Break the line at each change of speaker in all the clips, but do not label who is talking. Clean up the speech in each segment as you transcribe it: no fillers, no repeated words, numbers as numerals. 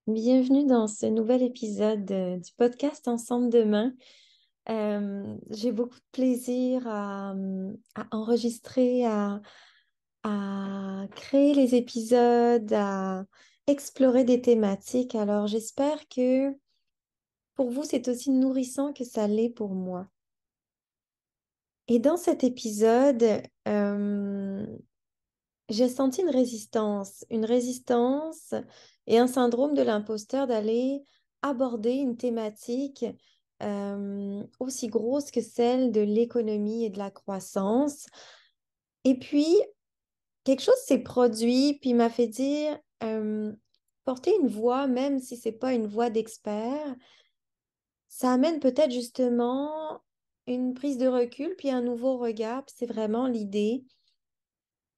Bienvenue dans ce nouvel épisode du podcast Ensemble demain. J'ai beaucoup de plaisir à enregistrer, à créer les épisodes, à explorer des thématiques. Alors j'espère que pour vous, c'est aussi nourrissant que ça l'est pour moi. Et dans cet épisode, euh, j'ai senti une résistance et un syndrome de l'imposteur d'aller aborder une thématique aussi grosse que celle de l'économie et de la croissance. Et puis, quelque chose s'est produit, puis m'a fait dire, porter une voix, même si c'est pas une voix d'expert, ça amène peut-être justement une prise de recul, puis un nouveau regard, puis c'est vraiment l'idée.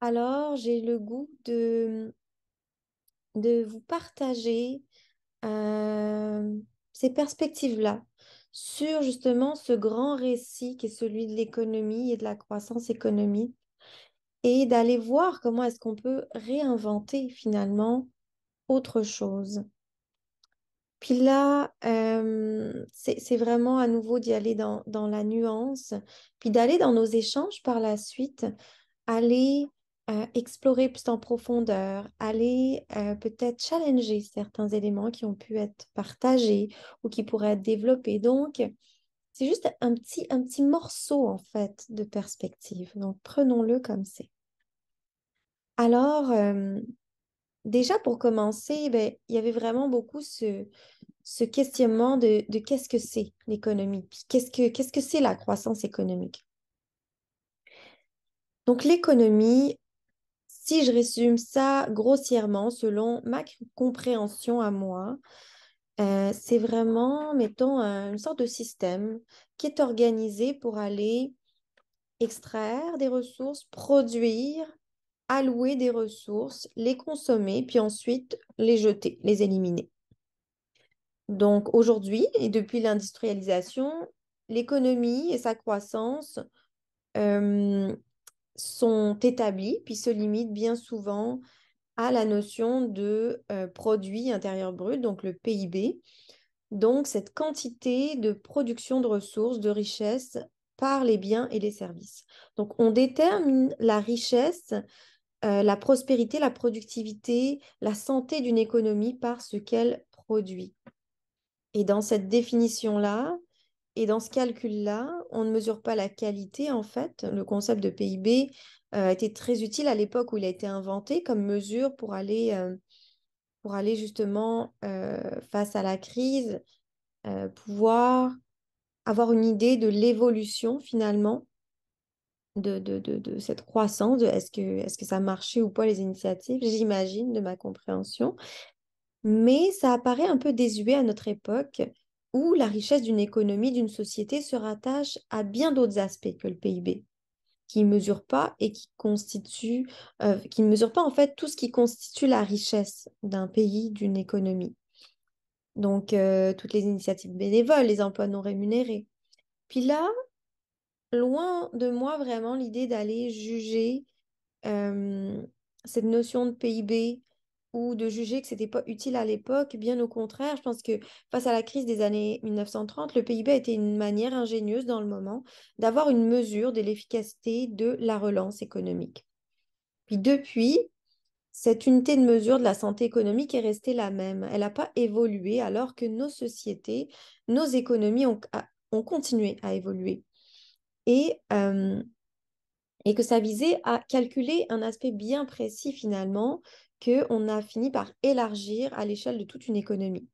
Alors, j'ai le goût de vous partager euh, ces perspectives-là sur justement ce grand récit qui est celui de l'économie et de la croissance économique et d'aller voir comment est-ce qu'on peut réinventer finalement autre chose. Puis là, c'est vraiment à nouveau d'y aller dans la nuance, puis d'aller dans nos échanges par la suite, aller explorer plus en profondeur, aller peut-être challenger certains éléments qui ont pu être partagés ou qui pourraient être développés. Donc, c'est juste un petit morceau en fait de perspective. Donc, prenons-le comme c'est. Alors, déjà pour commencer, ben, il y avait vraiment beaucoup ce questionnement de qu'est-ce que c'est l'économie, puis qu'est-ce que c'est la croissance économique. Donc l'économie, si je résume ça grossièrement, selon ma compréhension à moi, c'est vraiment, mettons, une sorte de système qui est organisé pour aller extraire des ressources, produire, allouer des ressources, les consommer, puis ensuite les jeter, les éliminer. Donc aujourd'hui, et depuis l'industrialisation, l'économie et sa croissance euh, sont établies, puis se limitent bien souvent à la notion de produit intérieur brut, donc le PIB. Donc cette quantité de production de ressources, de richesses par les biens et les services. Donc on détermine la richesse, la prospérité, la productivité, la santé d'une économie par ce qu'elle produit. Et dans cette définition-là, et dans ce calcul-là, on ne mesure pas la qualité, en fait. Le concept de PIB a été très utile à l'époque où il a été inventé comme mesure pour aller justement face à la crise, pouvoir avoir une idée de l'évolution finalement de cette croissance, de est-ce que ça marchait ou pas les initiatives, j'imagine, de ma compréhension. Mais ça apparaît un peu désuet à notre époque, où la richesse d'une économie, d'une société se rattache à bien d'autres aspects que le PIB, qui ne mesurent pas et qui ne mesurent pas en fait tout ce qui constitue la richesse d'un pays, d'une économie. Donc, toutes les initiatives bénévoles, les emplois non rémunérés. Puis là, loin de moi vraiment l'idée d'aller juger euh, cette notion de PIB ou de juger que c'était pas utile à l'époque. Bien au contraire, je pense que face à la crise des années 1930, le PIB a été une manière ingénieuse dans le moment d'avoir une mesure de l'efficacité de la relance économique. Puis depuis, cette unité de mesure de la santé économique est restée la même. Elle n'a pas évolué alors que nos sociétés, nos économies ont continué à évoluer. Et, euh, et que ça visait à calculer un aspect bien précis finalement qu'on a fini par élargir à l'échelle de toute une économie.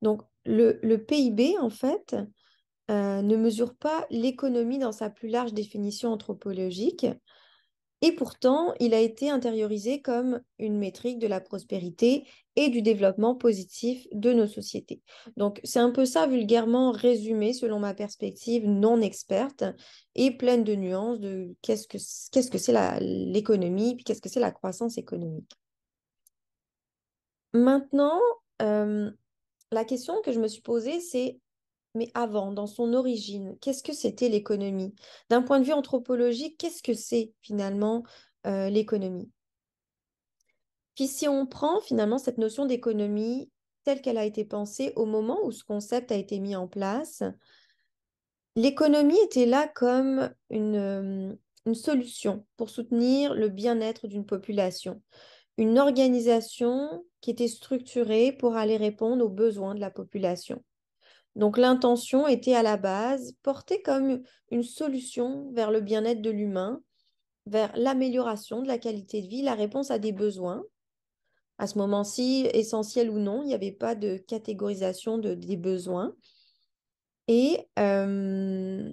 Donc le PIB, en fait, ne mesure pas l'économie dans sa plus large définition anthropologique, et pourtant, il a été intériorisé comme une métrique de la prospérité et du développement positif de nos sociétés. Donc, c'est un peu ça vulgairement résumé selon ma perspective non experte et pleine de nuances de qu'est-ce que c'est l'économie, puis qu'est-ce que c'est la croissance économique. Maintenant, euh, la question que je me suis posée, c'est, mais avant, dans son origine, qu'est-ce que c'était l'économie? D'un point de vue anthropologique, qu'est-ce que c'est finalement l'économie? Puis si on prend finalement cette notion d'économie telle qu'elle a été pensée au moment où ce concept a été mis en place, l'économie était là comme une solution pour soutenir le bien-être d'une population, une organisation qui était structurée pour aller répondre aux besoins de la population. Donc l'intention était à la base portée comme une solution vers le bien-être de l'humain, vers l'amélioration de la qualité de vie, la réponse à des besoins. À ce moment-ci, essentiel ou non, il n'y avait pas de catégorisation des besoins. Et, euh,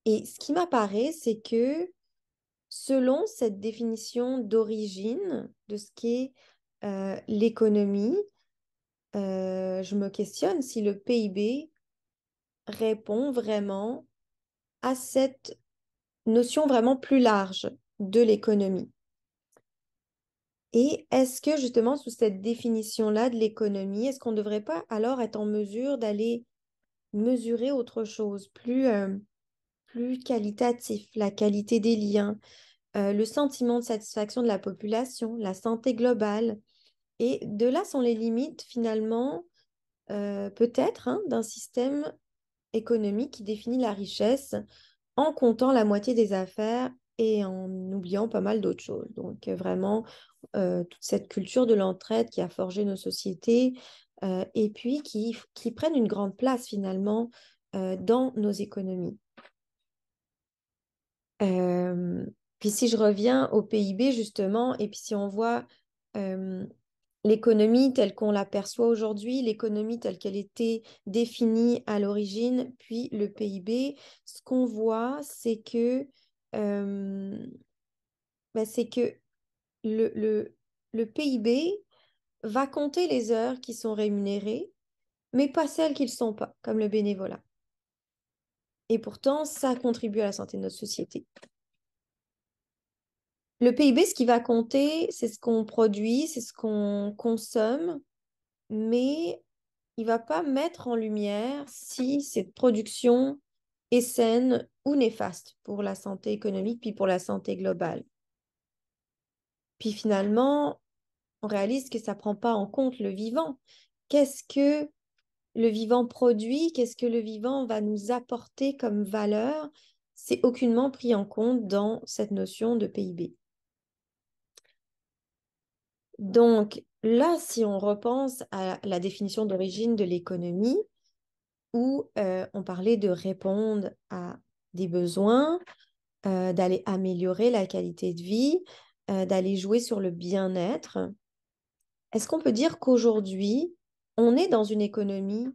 et ce qui m'apparaît, c'est que selon cette définition d'origine de ce qu'est l'économie, je me questionne si le PIB répond vraiment à cette notion vraiment plus large de l'économie. Et est-ce que justement, sous cette définition-là de l'économie, est-ce qu'on ne devrait pas alors être en mesure d'aller mesurer autre chose, plus qualitatif, la qualité des liens, le sentiment de satisfaction de la population, la santé globale? Et de là sont les limites finalement, peut-être, hein, d'un système économique qui définit la richesse en comptant la moitié des affaires et en oubliant pas mal d'autres choses. Donc vraiment, toute cette culture de l'entraide qui a forgé nos sociétés et puis qui prennent une grande place finalement dans nos économies. Euh, Puis si je reviens au PIB justement, et puis si on voit euh, l'économie telle qu'on l'aperçoit aujourd'hui, l'économie telle qu'elle était définie à l'origine, puis le PIB, ce qu'on voit, euh, c'est que le, le, le PIB va compter les heures qui sont rémunérées, mais pas celles qui ne le sont pas, comme le bénévolat. Et pourtant, ça contribue à la santé de notre société. Le PIB, ce qui va compter, c'est ce qu'on produit, c'est ce qu'on consomme, mais il va pas mettre en lumière si cette production est saine ou néfaste pour la santé économique, puis pour la santé globale. Puis finalement, on réalise que ça prend pas en compte le vivant. Qu'est-ce que le vivant produit? Qu'est-ce que le vivant va nous apporter comme valeur? C'est aucunement pris en compte dans cette notion de PIB. Donc là, si on repense à la définition d'origine de l'économie, où on parlait de répondre à des besoins, d'aller améliorer la qualité de vie, d'aller jouer sur le bien-être, est-ce qu'on peut dire qu'aujourd'hui, on est dans une économie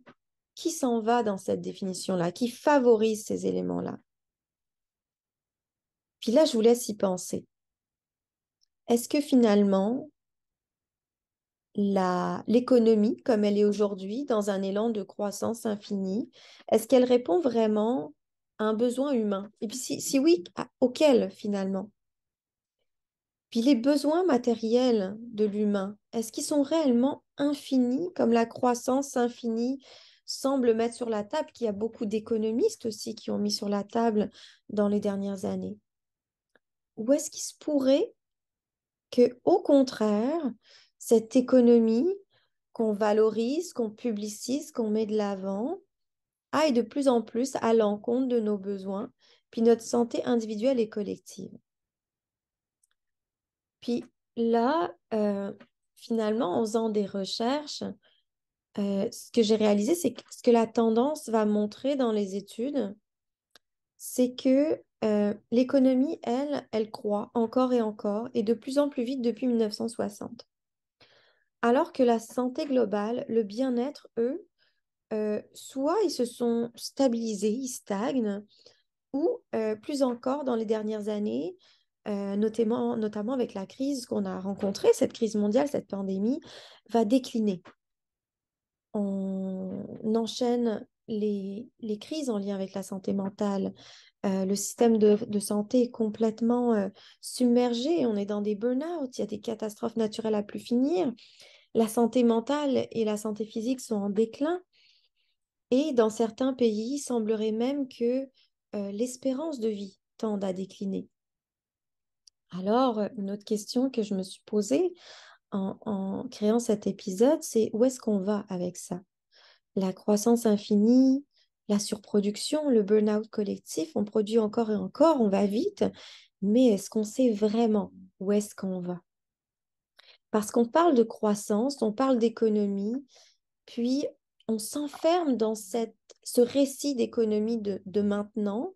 qui s'en va dans cette définition-là, qui favorise ces éléments-là? Puis là, je vous laisse y penser. Est-ce que finalement, l'économie, comme elle est aujourd'hui, dans un élan de croissance infinie, est-ce qu'elle répond vraiment à un besoin humain? Et puis si oui, auquel finalement? Puis les besoins matériels de l'humain, est-ce qu'ils sont réellement infinis, comme la croissance infinie semble mettre sur la table, qu'il y a beaucoup d'économistes aussi qui ont mis sur la table dans les dernières années? Ou est-ce qu'il se pourrait que, au contraire, cette économie qu'on valorise, qu'on publicise, qu'on met de l'avant, aille de plus en plus à l'encontre de nos besoins, puis notre santé individuelle et collective? Puis là, finalement, en faisant des recherches, ce que j'ai réalisé, c'est que ce que la tendance va montrer dans les études, c'est que l'économie, elle croît encore et encore, et de plus en plus vite depuis 1960. Alors que la santé globale, le bien-être, eux, soit ils se sont stabilisés, ils stagnent, ou plus encore dans les dernières années, notamment avec la crise qu'on a rencontrée, cette crise mondiale, cette pandémie, va décliner. On enchaîne les crises en lien avec la santé mentale. Le système de santé est complètement submergé. On est dans des burn-out. Il y a des catastrophes naturelles à plus finir. La santé mentale et la santé physique sont en déclin. Et dans certains pays, il semblerait même que l'espérance de vie tende à décliner. Alors, une autre question que je me suis posée en créant cet épisode, c'est où est-ce qu'on va avec ça? La croissance infinie, la surproduction, le burn-out collectif, on produit encore et encore, on va vite, mais est-ce qu'on sait vraiment où est-ce qu'on va? Parce qu'on parle de croissance, on parle d'économie, puis on s'enferme dans ce récit d'économie de maintenant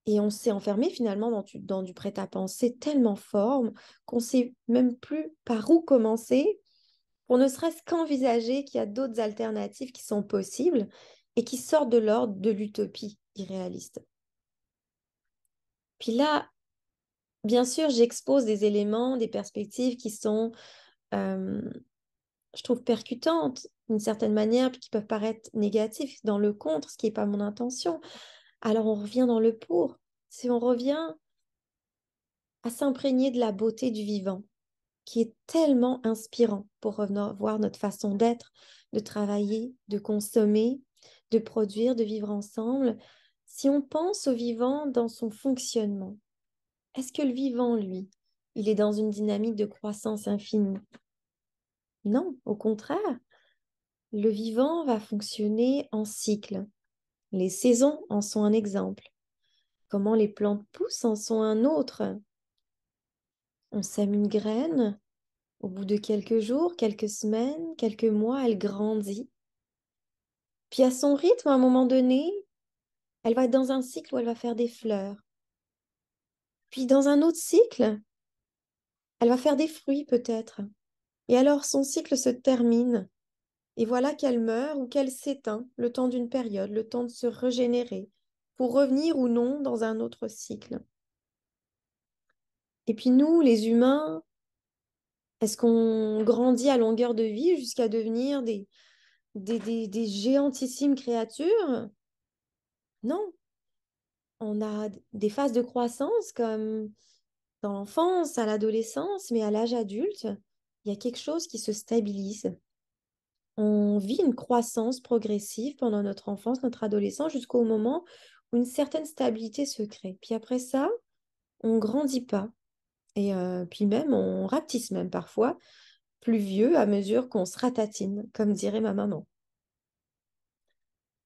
et on s'est enfermé finalement dans du prêt-à-penser tellement fort qu'on ne sait même plus par où commencer pour ne serait-ce qu'envisager qu'il y a d'autres alternatives qui sont possibles et qui sortent de l'ordre de l'utopie irréaliste. Puis là, bien sûr, j'expose des éléments, des perspectives qui sont, euh, je trouve, percutantes d'une certaine manière, puis qui peuvent paraître négatifs dans le contre, ce qui n'est pas mon intention. Alors on revient dans le pour. Si on revient à s'imprégner de la beauté du vivant, qui est tellement inspirant pour revenir voir notre façon d'être, de travailler, de consommer, de produire, de vivre ensemble. Si on pense au vivant dans son fonctionnement, est-ce que le vivant, lui, il est dans une dynamique de croissance infinie? Non, au contraire, le vivant va fonctionner en cycle. Les saisons en sont un exemple. Comment les plantes poussent en sont un autre. On sème une graine, au bout de quelques jours, quelques semaines, quelques mois, elle grandit. Puis à son rythme, à un moment donné, elle va être dans un cycle où elle va faire des fleurs. Puis dans un autre cycle, elle va faire des fruits peut-être. Et alors son cycle se termine. Et voilà qu'elle meurt ou qu'elle s'éteint le temps d'une période, le temps de se régénérer, pour revenir ou non dans un autre cycle. Et puis nous, les humains, est-ce qu'on grandit à longueur de vie jusqu'à devenir des géantissimes créatures? Non, on a des phases de croissance comme dans l'enfance, à l'adolescence, mais à l'âge adulte, il y a quelque chose qui se stabilise. On vit une croissance progressive pendant notre enfance, notre adolescence, jusqu'au moment où une certaine stabilité se crée. Puis après ça, on grandit pas. Et puis même, on rapetisse même parfois, plus vieux à mesure qu'on se ratatine, comme dirait ma maman.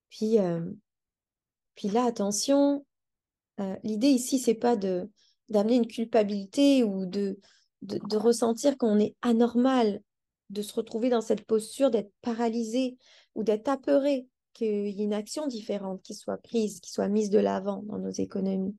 Puis, euh, puis là, attention, l'idée ici, c'est pas d'amener une culpabilité ou de ressentir qu'on est anormal, de se retrouver dans cette posture d'être paralysé ou d'être apeuré, qu'il y ait une action différente qui soit prise, qui soit mise de l'avant dans nos économies.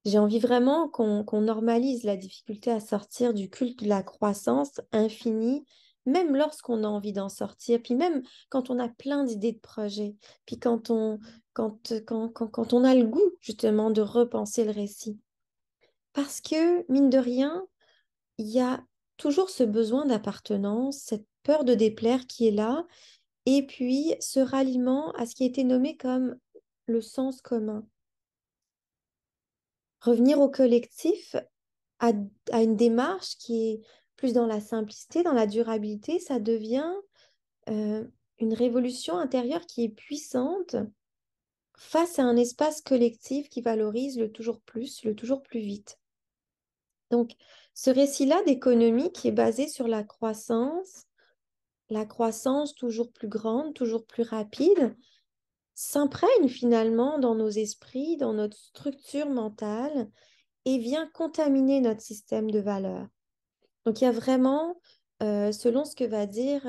J'ai envie vraiment qu'on normalise la difficulté à sortir du culte de la croissance infinie, même lorsqu'on a envie d'en sortir, puis même quand on a plein d'idées de projets, puis quand on a le goût justement de repenser le récit. Parce que, mine de rien, il y a toujours ce besoin d'appartenance, cette peur de déplaire qui est là, et puis ce ralliement à ce qui a été nommé comme le sens commun. Revenir au collectif, à, à une démarche qui est plus dans la simplicité, dans la durabilité, ça devient euh, une révolution intérieure qui est puissante face à un espace collectif qui valorise le toujours plus, le toujours plus vite. Donc, ce récit-là d'économie qui est basé sur la croissance toujours plus grande, toujours plus rapide, s'imprègne finalement dans nos esprits, dans notre structure mentale et vient contaminer notre système de valeurs. Donc, il y a vraiment, selon ce que va dire,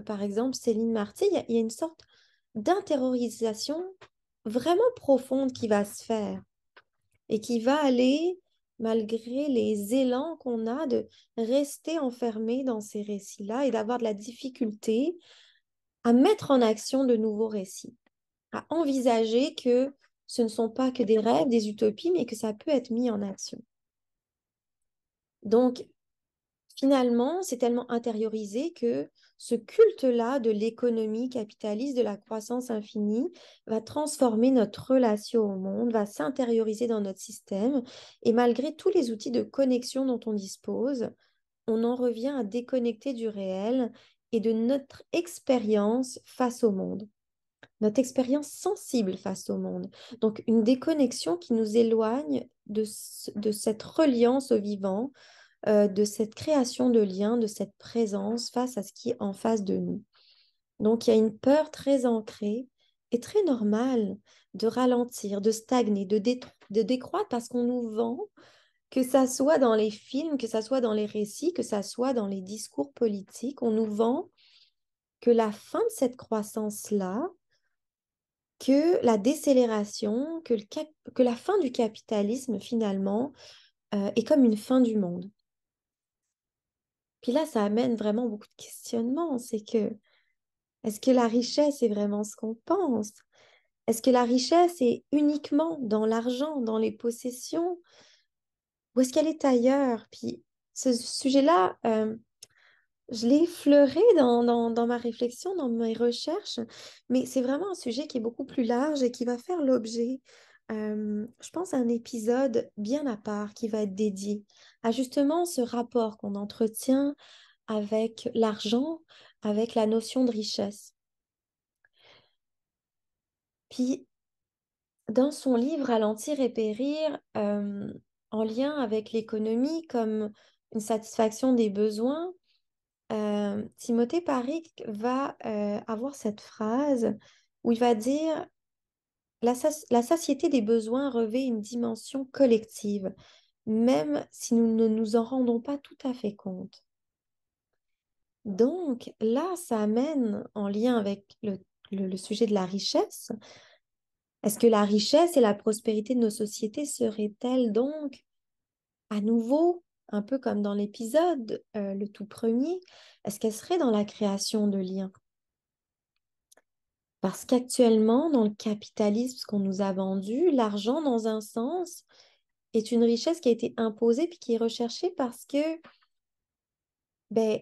par exemple, Céline Marty, il y a une sorte d'intériorisation vraiment profonde qui va se faire et qui va aller, malgré les élans qu'on a de rester enfermé dans ces récits-là et d'avoir de la difficulté à mettre en action de nouveaux récits, à envisager que ce ne sont pas que des rêves, des utopies, mais que ça peut être mis en action. Donc, finalement, c'est tellement intériorisé que ce culte-là de l'économie capitaliste, de la croissance infinie, va transformer notre relation au monde, va s'intérioriser dans notre système. Et malgré tous les outils de connexion dont on dispose, on en revient à déconnecter du réel et de notre expérience face au monde, notre expérience sensible face au monde. Donc, une déconnexion qui nous éloigne de cette reliance au vivant, de cette création de liens, de cette présence face à ce qui est en face de nous. Donc, il y a une peur très ancrée et très normale de ralentir, de stagner, de décroître parce qu'on nous vend, que ça soit dans les films, que ça soit dans les récits, que ça soit dans les discours politiques, on nous vend que la fin de cette croissance-là, que la décélération, que la fin du capitalisme, finalement, est comme une fin du monde. Puis là, ça amène vraiment beaucoup de questionnements. C'est que, est-ce que la richesse est vraiment ce qu'on pense? Est-ce que la richesse est uniquement dans l'argent, dans les possessions, ou est-ce qu'elle est ailleurs? Puis ce sujet-là, je l'ai effleuré dans ma réflexion, dans mes recherches, mais c'est vraiment un sujet qui est beaucoup plus large et qui va faire l'objet, je pense, à un épisode bien à part qui va être dédié à justement ce rapport qu'on entretient avec l'argent, avec la notion de richesse. Puis, dans son livre Ralentir et périr, en lien avec l'économie comme une satisfaction des besoins, Timothée Parric va avoir cette phrase où il va dire la satiété des besoins revêt une dimension collective, même si nous ne nous en rendons pas tout à fait compte. Donc là, ça amène en lien avec le sujet de la richesse. Est-ce que la richesse et la prospérité de nos sociétés seraient-elles donc à nouveau, un peu comme dans l'épisode, le tout premier, est-ce qu'elles seraient dans la création de liens? Parce qu'actuellement, dans le capitalisme, ce qu'on nous a vendu, l'argent, dans un sens, est une richesse qui a été imposée puis qui est recherchée parce que, ben,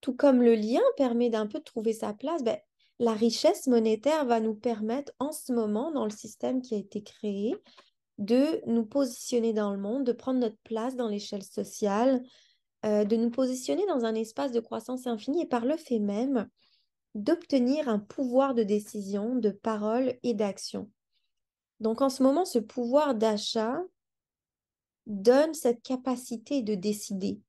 tout comme le lien permet d'un peu de trouver sa place, ben, la richesse monétaire va nous permettre en ce moment, dans le système qui a été créé, de nous positionner dans le monde, de prendre notre place dans l'échelle sociale, de nous positionner dans un espace de croissance infinie et par le fait même d'obtenir un pouvoir de décision, de parole et d'action. Donc en ce moment, ce pouvoir d'achat donne cette capacité de décider,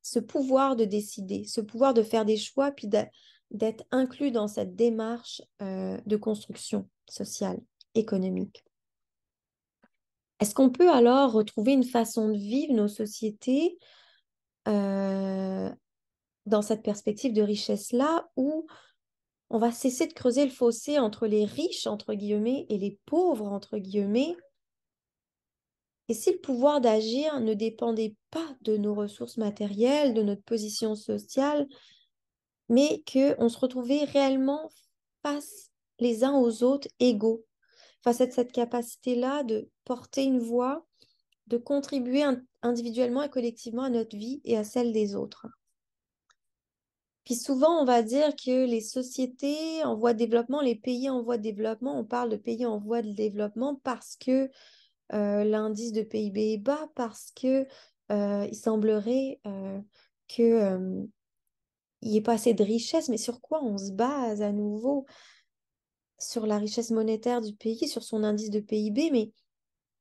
ce pouvoir de décider, ce pouvoir de faire des choix, puis d'être inclus dans cette démarche de construction sociale, économique. Est-ce qu'on peut alors retrouver une façon de vivre nos sociétés euh, dans cette perspective de richesse-là où on va cesser de creuser le fossé entre les riches, entre guillemets, et les pauvres, entre guillemets? Et si le pouvoir d'agir ne dépendait pas de nos ressources matérielles, de notre position sociale, mais qu'on se retrouvait réellement face les uns aux autres égaux, face à cette capacité-là de porter une voix, de contribuer individuellement et collectivement à notre vie et à celle des autres. Puis souvent, on va dire que les sociétés en voie de développement, les pays en voie de développement, on parle de pays en voie de développement parce que l'indice de PIB est bas, parce que il semblerait que il n'y ait pas assez de richesse. Mais sur quoi on se base à nouveau? Sur la richesse monétaire du pays, sur son indice de PIB, mais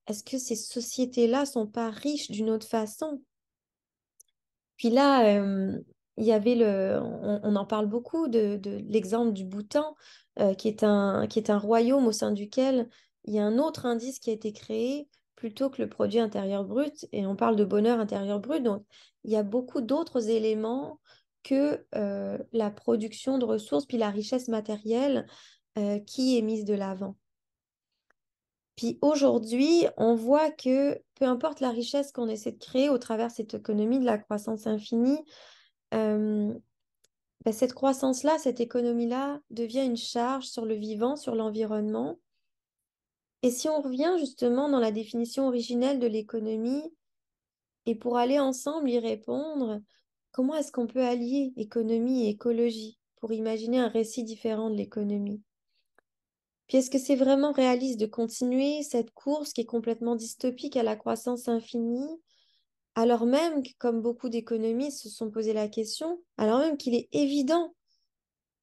est-ce que ces sociétés-là sont pas riches d'une autre façon? Puis là, il y avait on en parle beaucoup de l'exemple du Bhoutan, qui est un royaume au sein duquel il y a un autre indice qui a été créé plutôt que le produit intérieur brut, et on parle de bonheur intérieur brut. Donc, il y a beaucoup d'autres éléments que la production de ressources, puis la richesse matérielle qui est mise de l'avant. Puis aujourd'hui, on voit que peu importe la richesse qu'on essaie de créer au travers de cette économie de la croissance infinie, euh, ben, cette croissance-là, cette économie-là devient une charge sur le vivant, sur l'environnement. Et si on revient justement dans la définition originelle de l'économie, et pour aller ensemble y répondre, comment est-ce qu'on peut allier économie et écologie pour imaginer un récit différent de l'économie? Puis est-ce que c'est vraiment réaliste de continuer cette course qui est complètement dystopique à la croissance infinie, alors même que, comme beaucoup d'économistes se sont posé la question, alors même qu'il est évident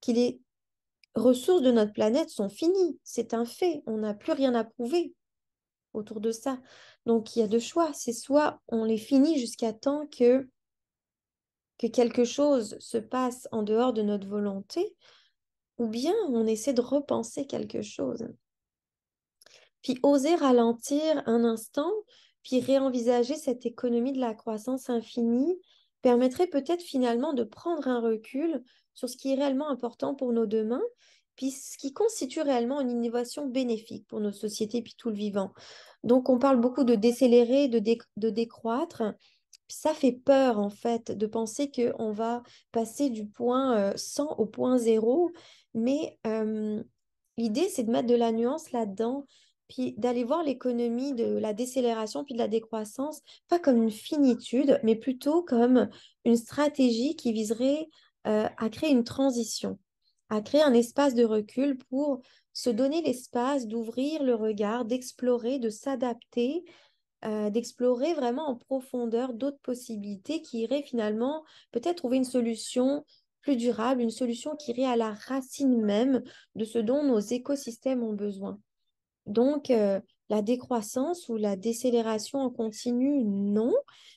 que les ressources de notre planète sont finies, c'est un fait, on n'a plus rien à prouver. autour de ça. Donc, il y a deux choix. C'est soit on les finit jusqu'à temps que quelque chose se passe en dehors de notre volonté, ou bien on essaie de repenser quelque chose. Puis oser ralentir un instant, puis réenvisager cette économie de la croissance infinie permettrait peut-être finalement de prendre un recul sur ce qui est réellement important pour nos demain, puis ce qui constitue réellement une innovation bénéfique pour nos sociétés, puis tout le vivant. Donc on parle beaucoup de décélérer, de décroître. Puis ça fait peur en fait de penser qu'on va passer du point 100 au point 0, mais l'idée c'est de mettre de la nuance là-dedans puis d'aller voir l'économie de la décélération puis de la décroissance, pas comme une finitude, mais plutôt comme une stratégie qui viserait à créer une transition, à créer un espace de recul pour se donner l'espace d'ouvrir le regard, d'explorer, de s'adapter, d'explorer vraiment en profondeur d'autres possibilités qui iraient finalement peut-être trouver une solution plus durable, une solution qui irait à la racine même de ce dont nos écosystèmes ont besoin. Donc, la décroissance ou la décélération en continu, non,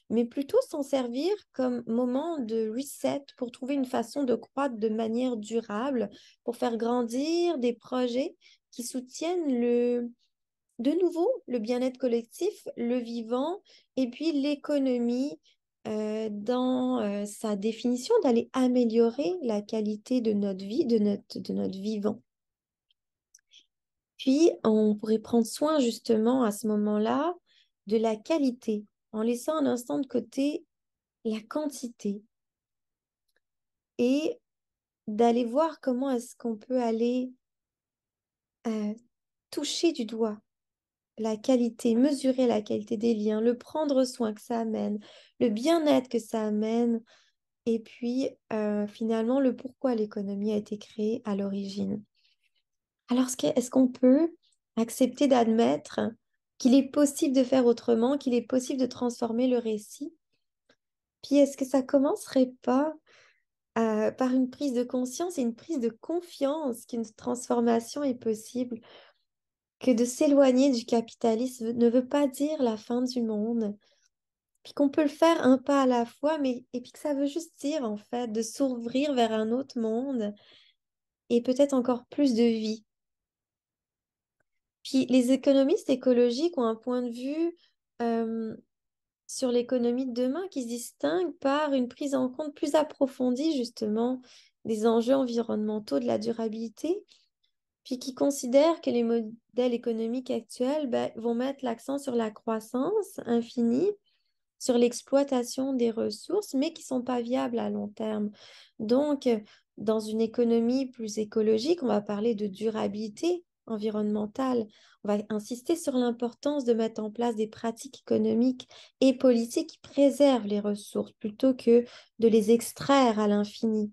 mais plutôt s'en servir comme moment de reset pour trouver une façon de croître de manière durable, pour faire grandir des projets qui soutiennent de nouveau le bien-être collectif, le vivant, et puis l'économie dans sa définition d'aller améliorer la qualité de notre vie, de notre vivant. Puis, on pourrait prendre soin justement à ce moment-là de la qualité, en laissant un instant de côté la quantité et d'aller voir comment est-ce qu'on peut aller euh, toucher du doigt la qualité, mesurer la qualité des liens, le prendre soin que ça amène, le bien-être que ça amène, et puis finalement le pourquoi l'économie a été créée à l'origine. Alors, est-ce qu'on peut accepter d'admettre qu'il est possible de faire autrement, qu'il est possible de transformer le récit? Puis, est-ce que ça commencerait pas par une prise de conscience et une prise de confiance qu'une transformation est possible, que de s'éloigner du capitalisme ne veut pas dire la fin du monde, puis qu'on peut le faire un pas à la fois, mais et puis que ça veut juste dire en fait de s'ouvrir vers un autre monde et peut-être encore plus de vie. Puis les économistes écologiques ont un point de vue euh, sur l'économie de demain qui se distingue par une prise en compte plus approfondie justement des enjeux environnementaux, de la durabilité, puis qui considèrent que les modèles économiques actuels vont mettre l'accent sur la croissance infinie, sur l'exploitation des ressources, mais qui ne sont pas viables à long terme. Donc, dans une économie plus écologique, on va parler de durabilité environnementale. On va insister sur l'importance de mettre en place des pratiques économiques et politiques qui préservent les ressources plutôt que de les extraire à l'infini.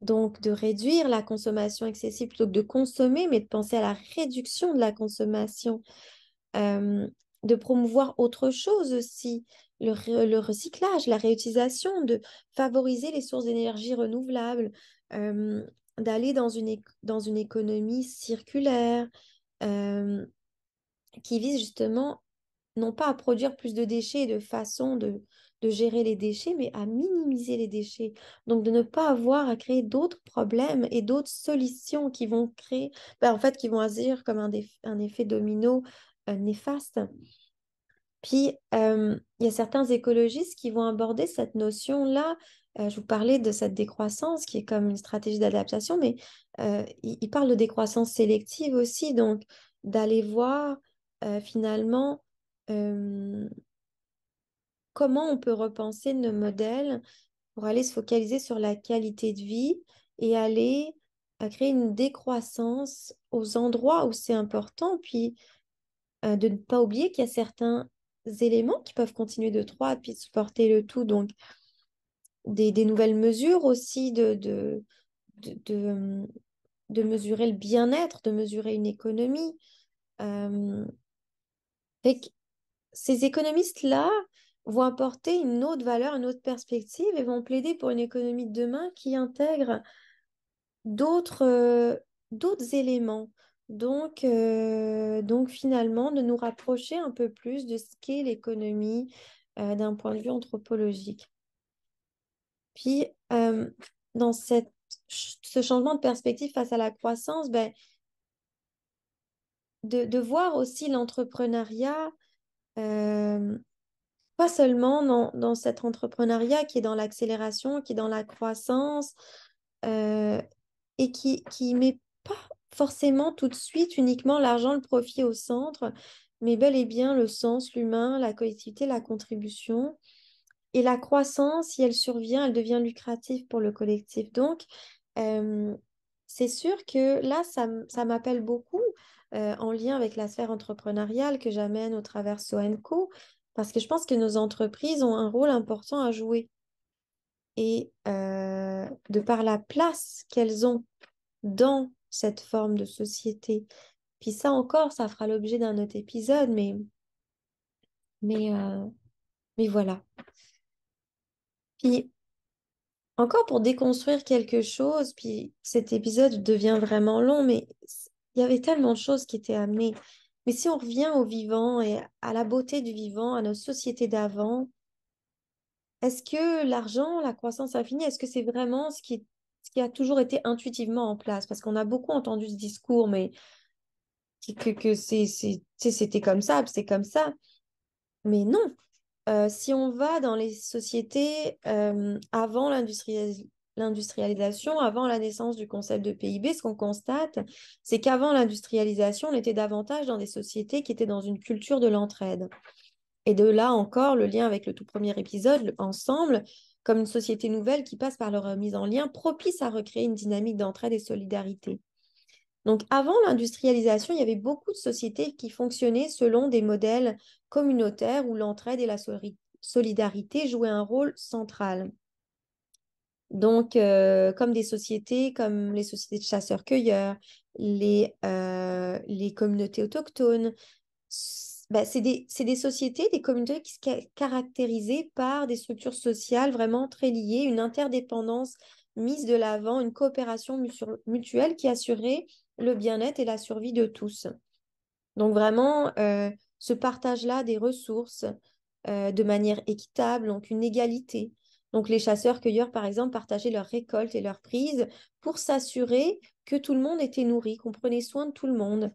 Donc, de réduire la consommation excessive plutôt que de consommer, mais de penser à la réduction de la consommation, euh, de promouvoir autre chose aussi, le recyclage, la réutilisation, de favoriser les sources d'énergie renouvelables, euh, d'aller dans une économie circulaire euh, qui vise justement non pas à produire plus de déchets et de façon de gérer les déchets, mais à minimiser les déchets. Donc de ne pas avoir à créer d'autres problèmes et d'autres solutions qui vont créer, en fait, qui vont agir comme un effet domino néfaste. Puis, il y a certains écologistes qui vont aborder cette notion-là. Je vous parlais de cette décroissance qui est comme une stratégie d'adaptation, mais ils parlent de décroissance sélective aussi, donc d'aller voir finalement euh, comment on peut repenser nos modèles pour aller se focaliser sur la qualité de vie et aller créer une décroissance aux endroits où c'est important, puis de ne pas oublier qu'il y a certains éléments qui peuvent continuer de croître puis de supporter le tout. Donc, des nouvelles mesures aussi de, de, de mesurer le bien-être, de mesurer une économie. Euh, fait que ces économistes-là vont apporter une autre valeur, une autre perspective et vont plaider pour une économie de demain qui intègre d'autres d'autres éléments. Donc finalement, de nous rapprocher un peu plus de ce qu'est l'économie d'un point de vue anthropologique. Puis, dans ce changement de perspective face à la croissance, ben, de voir aussi l'entrepreneuriat, euh, pas seulement dans cet entrepreneuriat qui est dans l'accélération, qui est dans la croissance, euh, et qui met pas forcément tout de suite uniquement l'argent, le profit au centre, mais bel et bien le sens, l'humain, la collectivité, la contribution. Et la croissance, si elle survient, elle devient lucrative pour le collectif. Donc, euh, c'est sûr que là, ça m'appelle beaucoup en lien avec la sphère entrepreneuriale que j'amène au travers Soenco, parce que je pense que nos entreprises ont un rôle important à jouer. Et de par la place qu'elles ont dans cette forme de société. Puis ça encore, ça fera l'objet d'un autre épisode, mais, euh, mais voilà. Puis encore pour déconstruire quelque chose, puis cet épisode devient vraiment long, mais il y avait tellement de choses qui étaient amenées. Mais si on revient au vivant et à la beauté du vivant, à nos sociétés d'avant, est-ce que l'argent, la croissance infinie, est-ce que c'est vraiment ce qui a toujours été intuitivement en place? Parce qu'on a beaucoup entendu ce discours, mais que tu sais, c'était comme ça, c'est comme ça. Mais non, si on va dans les sociétés avant l'industrialisation, avant la naissance du concept de PIB, ce qu'on constate, c'est qu'avant l'industrialisation, on était davantage dans des sociétés qui étaient dans une culture de l'entraide. Et de là encore, le lien avec le tout premier épisode, ensemble, comme une société nouvelle qui passe par leur mise en lien, propice à recréer une dynamique d'entraide et solidarité. Donc, avant l'industrialisation, il y avait beaucoup de sociétés qui fonctionnaient selon des modèles communautaires où l'entraide et la solidarité jouaient un rôle central. Donc, comme des sociétés comme les sociétés de chasseurs-cueilleurs, les communautés autochtones, bah, c'est des sociétés, des communautés qui se caractérisaient par des structures sociales vraiment très liées, une interdépendance mise de l'avant, une coopération mutuelle qui assurait le bien-être et la survie de tous. Donc vraiment, ce partage-là des ressources de manière équitable, donc une égalité. Donc les chasseurs-cueilleurs, par exemple, partageaient leurs récoltes et leurs prises pour s'assurer que tout le monde était nourri, qu'on prenait soin de tout le monde.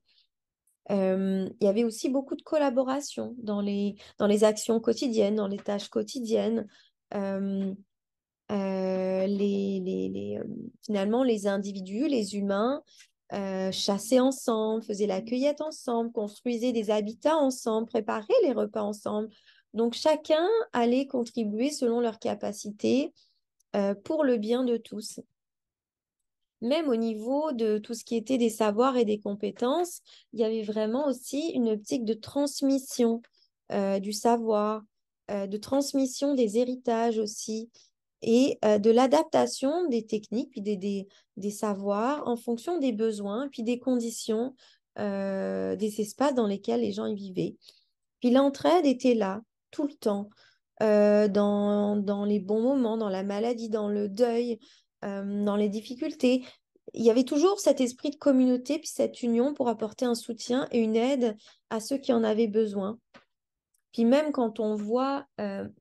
Il y avait aussi beaucoup de collaboration dans les actions quotidiennes, dans les tâches quotidiennes. Euh, Finalement, les individus, les humains, chassaient ensemble, faisaient la cueillette ensemble, construisaient des habitats ensemble, préparaient les repas ensemble. Donc, chacun allait contribuer selon leurs capacités pour le bien de tous. Même au niveau de tout ce qui était des savoirs et des compétences, il y avait vraiment aussi une optique de transmission du savoir, de transmission des héritages aussi, et de l'adaptation des techniques, puis des savoirs en fonction des besoins, puis des conditions, des espaces dans lesquels les gens y vivaient. Puis l'entraide était là, tout le temps, dans les bons moments, dans la maladie, dans le deuil, dans les difficultés. Il y avait toujours cet esprit de communauté, puis cette union pour apporter un soutien et une aide à ceux qui en avaient besoin. Puis même quand on voit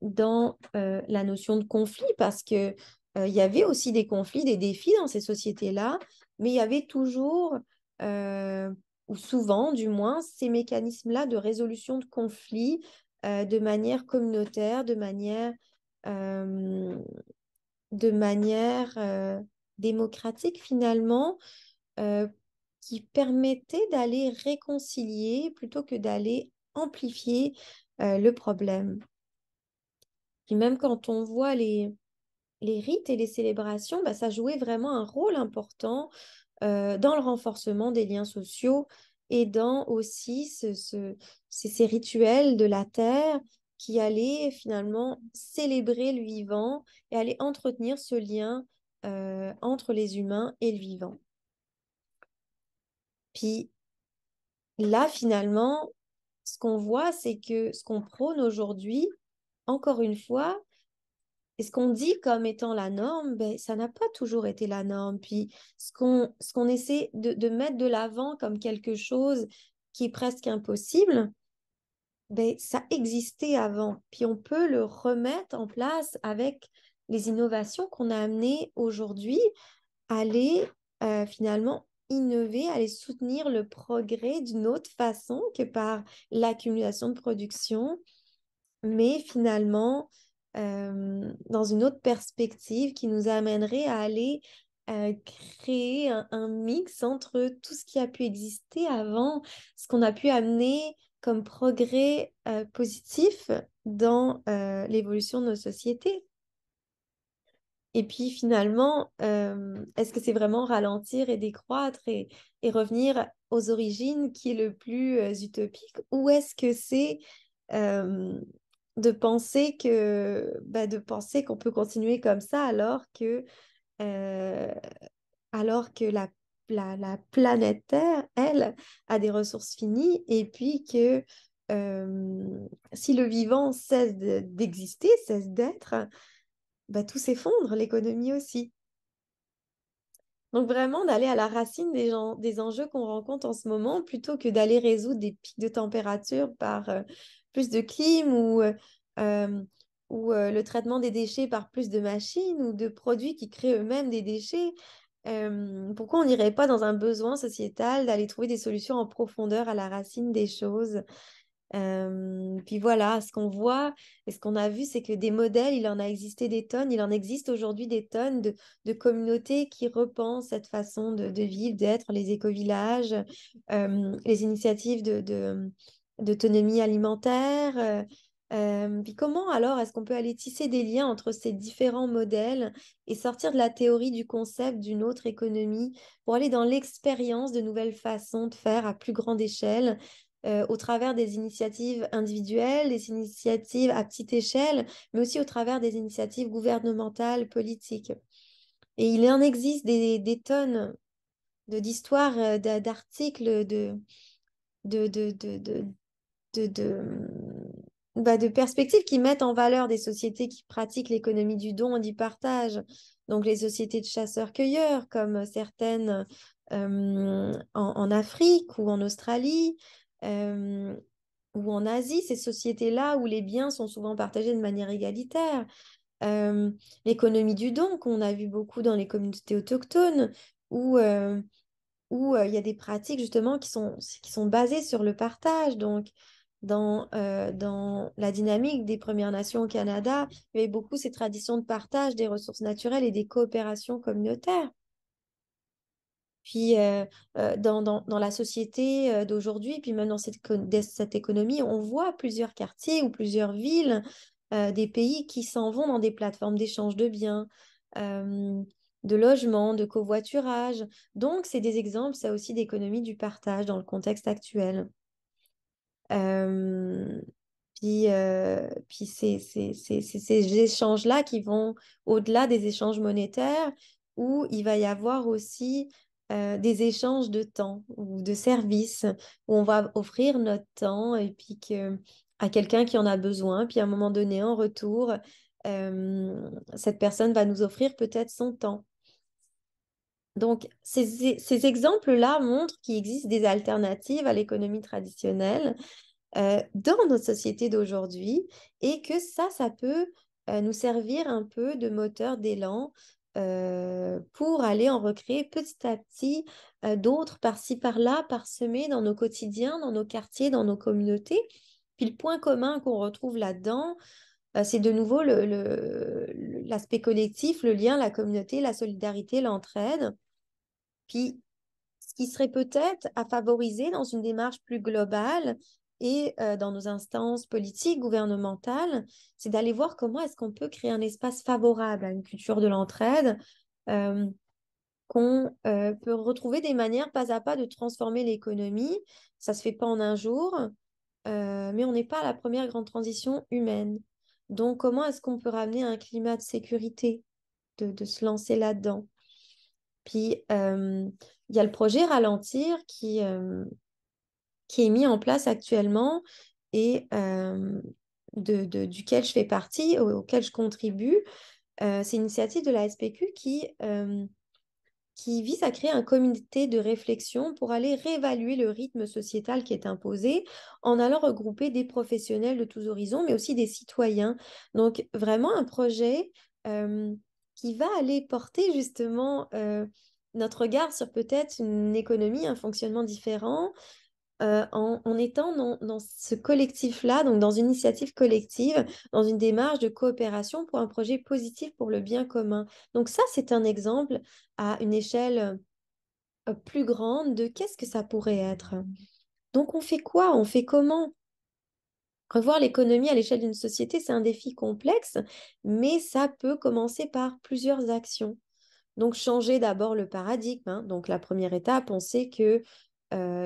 dans la notion de conflit, parce que il y avait aussi des conflits, des défis dans ces sociétés-là, mais il y avait toujours, ou souvent du moins, ces mécanismes-là de résolution de conflits de manière communautaire, euh, de manière démocratique finalement, euh, qui permettait d'aller réconcilier plutôt que d'aller amplifier le problème. Puis même quand on voit les rites et les célébrations, bah, ça jouait vraiment un rôle important dans le renforcement des liens sociaux et dans aussi ces rituels de la terre qui allaient finalement célébrer le vivant et aller entretenir ce lien entre les humains et le vivant. Puis là, finalement, ce qu'on voit, c'est que ce qu'on prône aujourd'hui, encore une fois, Et ce qu'on dit comme étant la norme, ben, ça n'a pas toujours été la norme. Puis ce qu'on essaie de mettre de l'avant comme quelque chose qui est presque impossible, ben, ça existait avant. Puis on peut le remettre en place avec les innovations qu'on a amenées aujourd'hui, aller finalement innover, aller soutenir le progrès d'une autre façon que par l'accumulation de production, mais finalement dans une autre perspective qui nous amènerait à aller créer un mix entre tout ce qui a pu exister avant, ce qu'on a pu amener comme progrès positif dans l'évolution de nos sociétés. Et puis finalement, est-ce que c'est vraiment ralentir et décroître et revenir aux origines qui est le plus utopique, ou est-ce que c'est euh, de penser qu'on peut continuer comme ça euh, alors que la planète Terre, elle, a des ressources finies et puis que si le vivant cesse d'exister, cesse d'être, bah, tout s'effondre, l'économie aussi. Donc vraiment d'aller à la racine des enjeux qu'on rencontre en ce moment plutôt que d'aller résoudre des pics de température par plus de clim euh, ou le traitement des déchets par plus de machines ou de produits qui créent eux-mêmes des déchets. Pourquoi on n'irait pas dans un besoin sociétal d'aller trouver des solutions en profondeur à la racine des choses? Puis voilà, ce qu'on voit et ce qu'on a vu, c'est que des modèles, il en a existé des tonnes, il en existe aujourd'hui des tonnes de communautés qui repensent cette façon de vivre, d'être, les éco-villages, les initiatives d'autonomie alimentaire. Puis comment alors est-ce qu'on peut aller tisser des liens entre ces différents modèles et sortir de la théorie du concept d'une autre économie pour aller dans l'expérience de nouvelles façons de faire à plus grande échelle au travers des initiatives individuelles, des initiatives à petite échelle, mais aussi au travers des initiatives gouvernementales, politiques. Et il en existe des tonnes d'histoires, d'articles, de, de, de, de, de, de perspectives qui mettent en valeur des sociétés qui pratiquent l'économie du don et du partage. Donc les sociétés de chasseurs-cueilleurs, comme certaines en Afrique ou en Australie, euh, ou en Asie, ces sociétés-là où les biens sont souvent partagés de manière égalitaire. Euh, L'économie du don qu'on a vu beaucoup dans les communautés autochtones, où il y a des pratiques justement qui sont basées sur le partage. Donc, dans la dynamique des Premières Nations au Canada, il y avait beaucoup ces traditions de partage des ressources naturelles et des coopérations communautaires. Puis dans la société d'aujourd'hui, puis même dans cette économie, on voit plusieurs quartiers ou plusieurs villes, des pays qui s'en vont dans des plateformes d'échange de biens, euh, de logements, de covoiturage. Donc, c'est des exemples, ça aussi, d'économie du partage dans le contexte actuel. Euh, puis c'est ces échanges-là qui vont au-delà des échanges monétaires, où il va y avoir aussi des échanges de temps ou de services, où on va offrir notre temps et puis à quelqu'un qui en a besoin. Puis à un moment donné, en retour, cette personne va nous offrir peut-être son temps. Donc, ces exemples-là montrent qu'il existe des alternatives à l'économie traditionnelle dans notre société d'aujourd'hui et que ça peut nous servir un peu de moteur d'élan pour aller en recréer petit à petit d'autres par-ci, par-là, parsemés dans nos quotidiens, dans nos quartiers, dans nos communautés. Puis le point commun qu'on retrouve là-dedans, c'est de nouveau l'aspect collectif, le lien, la communauté, la solidarité, l'entraide. Puis ce qui serait peut-être à favoriser dans une démarche plus globale et dans nos instances politiques, gouvernementales, c'est d'aller voir comment est-ce qu'on peut créer un espace favorable à une culture de l'entraide, euh, qu'on peut retrouver des manières pas à pas de transformer l'économie. Ça se fait pas en un jour, mais on n'est pas à la première grande transition humaine. Donc, comment est-ce qu'on peut ramener un climat de sécurité, de se lancer là-dedans? Puis, il y a le projet Ralentir qui est mis en place actuellement et duquel je fais partie, auquel je contribue, c'est une initiative de la SPQ qui vise à créer un comité de réflexion pour aller réévaluer le rythme sociétal qui est imposé en allant regrouper des professionnels de tous horizons, mais aussi des citoyens. Donc, vraiment un projet euh, qui va aller porter justement notre regard sur peut-être une économie, un fonctionnement différent, en étant dans ce collectif-là, donc dans une initiative collective, dans une démarche de coopération pour un projet positif pour le bien commun. Donc ça, c'est un exemple à une échelle plus grande de qu'est-ce que ça pourrait être. Donc on fait quoi? On fait comment? Revoir l'économie à l'échelle d'une société, c'est un défi complexe, mais ça peut commencer par plusieurs actions. Donc, changer d'abord le paradigme, hein. Donc, la première étape, on sait que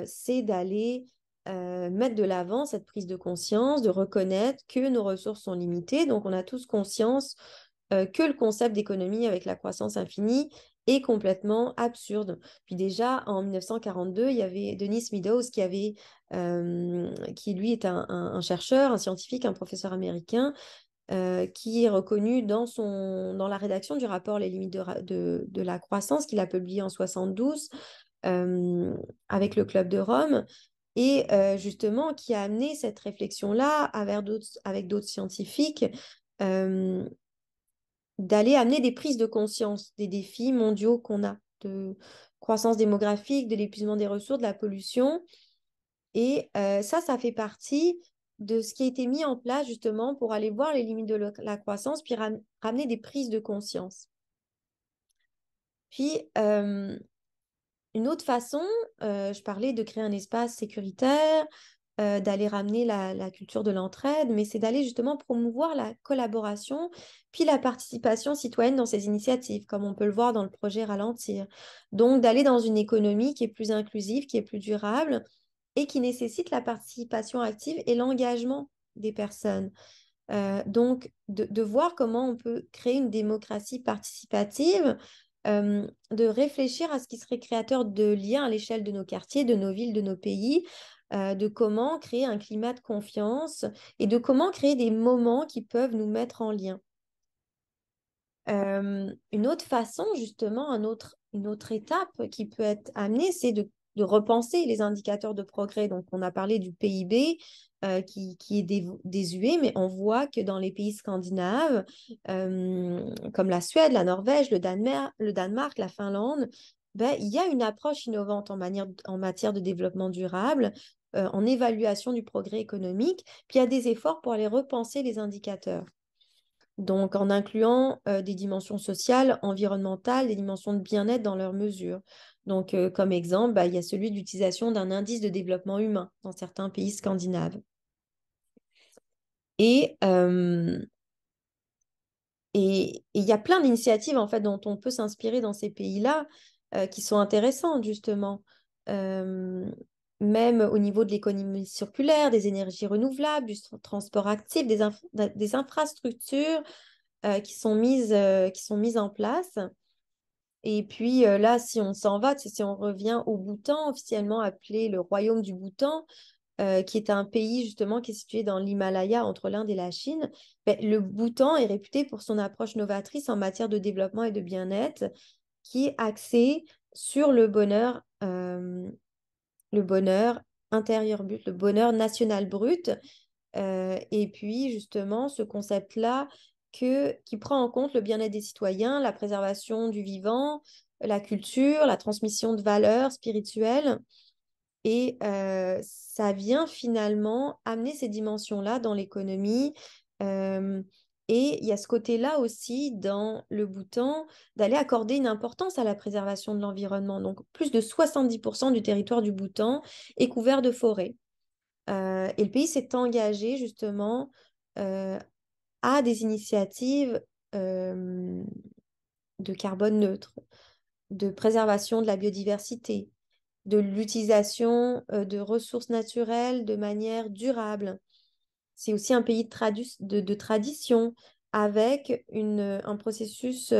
c'est d'aller mettre de l'avant cette prise de conscience, de reconnaître que nos ressources sont limitées. Donc, on a tous conscience que le concept d'économie avec la croissance infinie est complètement absurde. Puis déjà, en 1942, il y avait Denis Meadows qui lui est un chercheur, un scientifique, un professeur américain, qui est reconnu dans la rédaction du rapport Les limites de la croissance qu'il a publié en 72 euh, avec le Club de Rome et justement qui a amené cette réflexion-là avec d'autres scientifiques euh, d'aller amener des prises de conscience des défis mondiaux qu'on a de croissance démographique, de l'épuisement des ressources, de la pollution. Et ça fait partie de ce qui a été mis en place justement pour aller voir les limites de la croissance, puis ramener des prises de conscience. Puis, une autre façon, je parlais de créer un espace sécuritaire, d'aller ramener la culture de l'entraide, mais c'est d'aller justement promouvoir la collaboration, puis la participation citoyenne dans ces initiatives, comme on peut le voir dans le projet Ralentir. Donc, d'aller dans une économie qui est plus inclusive, qui est plus durable et qui nécessite la participation active et l'engagement des personnes. Donc, de voir comment on peut créer une démocratie participative, de réfléchir à ce qui serait créateur de liens à l'échelle de nos quartiers, de nos villes, de nos pays, de comment créer un climat de confiance et de comment créer des moments qui peuvent nous mettre en lien. Une autre façon, justement, une autre étape qui peut être amenée, c'est de repenser les indicateurs de progrès. Donc, on a parlé du PIB qui est désuet, mais on voit que dans les pays scandinaves, comme la Suède, la Norvège, le Danemark, la Finlande, ben, il y a une approche innovante en matière de développement durable, en évaluation du progrès économique, puis il y a des efforts pour aller repenser les indicateurs. Donc, en incluant des dimensions sociales, environnementales, des dimensions de bien-être dans leurs mesures. Donc, comme exemple, bah, il y a celui d'utilisation d'un indice de développement humain dans certains pays scandinaves. Et et il y a plein d'initiatives en fait dont on peut s'inspirer dans ces pays-là qui sont intéressantes justement. Euh, Même au niveau de l'économie circulaire, des énergies renouvelables, du transport actif, des infrastructures qui sont mises en place. Et puis là, si on s'en va, si on revient au Bhoutan, officiellement appelé le Royaume du Bhoutan, qui est un pays justement qui est situé dans l'Himalaya entre l'Inde et la Chine, ben, le Bhoutan est réputé pour son approche novatrice en matière de développement et de bien-être, qui est axée sur le bonheur intérieur brut, le bonheur national brut, et puis, justement, ce concept-là qui prend en compte le bien-être des citoyens, la préservation du vivant, la culture, la transmission de valeurs spirituelles. Et ça vient finalement amener ces dimensions-là dans l'économie. Euh, et il y a ce côté-là aussi dans le Bhoutan d'aller accorder une importance à la préservation de l'environnement. Donc, plus de 70% du territoire du Bhoutan est couvert de forêts. Et le pays s'est engagé justement euh, à des initiatives euh, de carbone neutre, de préservation de la biodiversité, de l'utilisation de ressources naturelles de manière durable. C'est aussi un pays de tradition avec un processus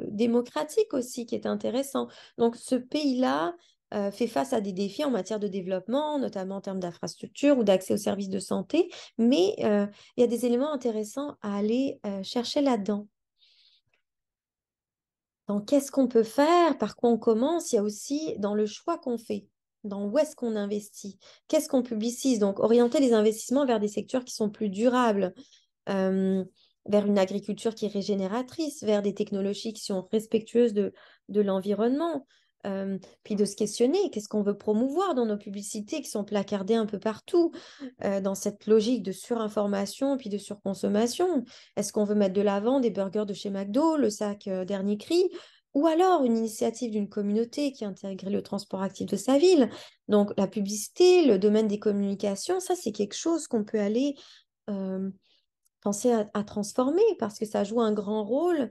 démocratique aussi qui est intéressant. Donc ce pays-là fait face à des défis en matière de développement, notamment en termes d'infrastructure ou d'accès aux services de santé, mais il y a des éléments intéressants à aller chercher là-dedans. Donc, qu'est-ce qu'on peut faire? Par quoi on commence? Il y a aussi dans le choix qu'on fait, dans où est-ce qu'on investit, qu'est-ce qu'on publicise. Donc, orienter les investissements vers des secteurs qui sont plus durables, euh, vers une agriculture qui est régénératrice, vers des technologies qui sont respectueuses de l'environnement. Puis de se questionner, qu'est-ce qu'on veut promouvoir dans nos publicités qui sont placardées un peu partout, dans cette logique de surinformation puis de surconsommation. Est-ce qu'on veut mettre de l'avant des burgers de chez McDo, le sac dernier cri, ou alors une initiative d'une communauté qui intègre le transport actif de sa ville? Donc la publicité, le domaine des communications, ça c'est quelque chose qu'on peut aller euh, penser à transformer parce que ça joue un grand rôle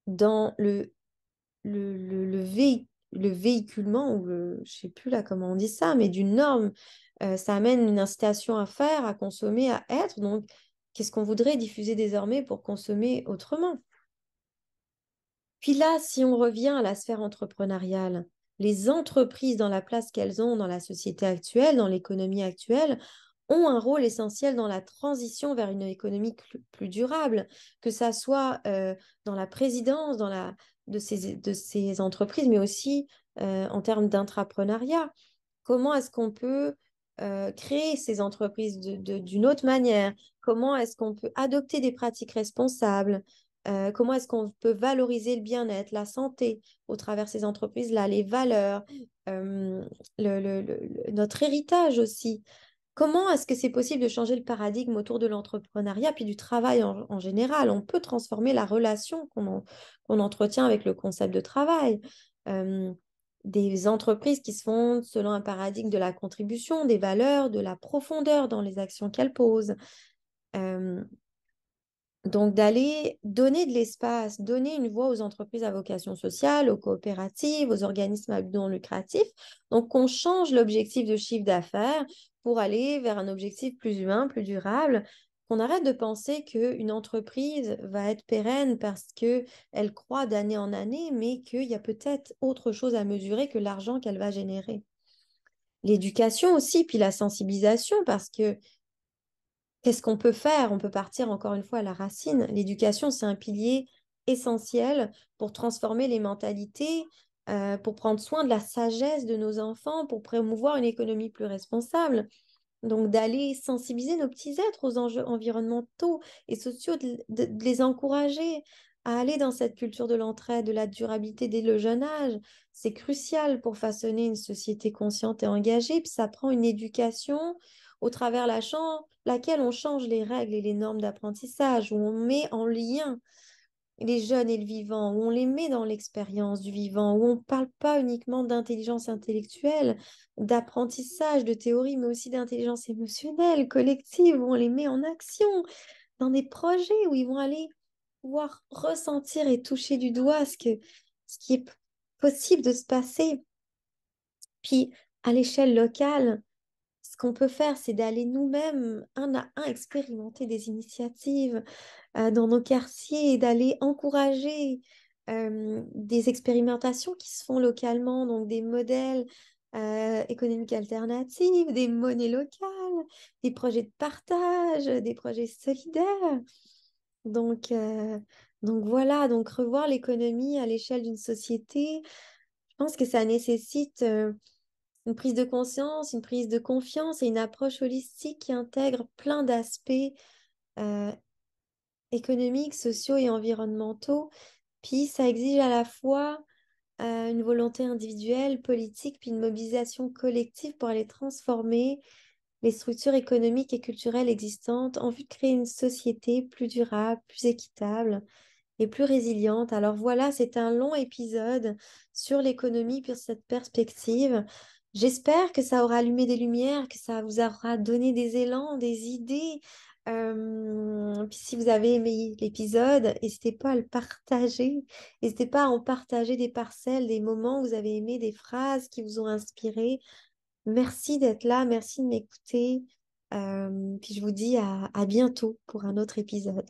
dans le véhiculement, ou je sais plus là comment on dit ça, mais d'une norme. Ça amène une incitation à faire, à consommer, à être. Donc, qu'est-ce qu'on voudrait diffuser désormais pour consommer autrement? Puis là, si on revient à la sphère entrepreneuriale, les entreprises dans la place qu'elles ont dans la société actuelle, dans l'économie actuelle, ont un rôle essentiel dans la transition vers une économie plus durable, que ça soit dans la présidence de ces entreprises, mais aussi en termes d'intrapreneuriat. Comment est-ce qu'on peut créer ces entreprises d'une autre manière? Comment est-ce qu'on peut adopter des pratiques responsables? Comment est-ce qu'on peut valoriser le bien-être, la santé au travers de ces entreprises-là, les valeurs, euh, notre héritage aussi? Comment est-ce que c'est possible de changer le paradigme autour de l'entrepreneuriat puis du travail en général? On peut transformer la relation qu'on entretient avec le concept de travail. Euh, des entreprises qui se fondent selon un paradigme de la contribution, des valeurs, de la profondeur dans les actions qu'elles posent. Euh, donc, d'aller donner de l'espace, donner une voix aux entreprises à vocation sociale, aux coopératives, aux organismes à but non lucratif. Donc, qu'on change l'objectif de chiffre d'affaires pour aller vers un objectif plus humain, plus durable. Qu'on arrête de penser qu'une entreprise va être pérenne parce qu'elle croît d'année en année, mais qu'il y a peut-être autre chose à mesurer que l'argent qu'elle va générer. L'éducation aussi, puis la sensibilisation, parce que qu'est-ce qu'on peut faire? On peut partir encore une fois à la racine. L'éducation, c'est un pilier essentiel pour transformer les mentalités, pour prendre soin de la sagesse de nos enfants, pour promouvoir une économie plus responsable. Donc, d'aller sensibiliser nos petits êtres aux enjeux environnementaux et sociaux, de les encourager à aller dans cette culture de l'entraide, de la durabilité dès le jeune âge. C'est crucial pour façonner une société consciente et engagée. Puis ça prend une éducation au travers laquelle on change les règles et les normes d'apprentissage, où on met en lien les jeunes et le vivant, où on les met dans l'expérience du vivant, où on ne parle pas uniquement d'intelligence intellectuelle, d'apprentissage, de théorie, mais aussi d'intelligence émotionnelle, collective, où on les met en action, dans des projets où ils vont aller pouvoir ressentir et toucher du doigt ce qui est possible de se passer. Puis, à l'échelle locale, ce qu'on peut faire, c'est d'aller nous-mêmes, un à un, expérimenter des initiatives dans nos quartiers et d'aller encourager des expérimentations qui se font localement, donc des modèles économiques alternatifs, des monnaies locales, des projets de partage, des projets solidaires. Donc, euh, donc voilà, donc revoir l'économie à l'échelle d'une société, je pense que ça nécessite une prise de conscience, une prise de confiance et une approche holistique qui intègre plein d'aspects euh, économiques, sociaux et environnementaux. Puis ça exige à la fois une volonté individuelle, politique, puis une mobilisation collective pour aller transformer les structures économiques et culturelles existantes en vue de créer une société plus durable, plus équitable et plus résiliente. Alors voilà, c'est un long épisode sur l'économie, sur cette perspective. J'espère que ça aura allumé des lumières, que ça vous aura donné des élans, des idées. Puis si vous avez aimé l'épisode, n'hésitez pas à le partager. N'hésitez pas à en partager des parcelles, des moments où vous avez aimé, des phrases qui vous ont inspiré. Merci d'être là, merci de m'écouter. Puis je vous dis à bientôt pour un autre épisode.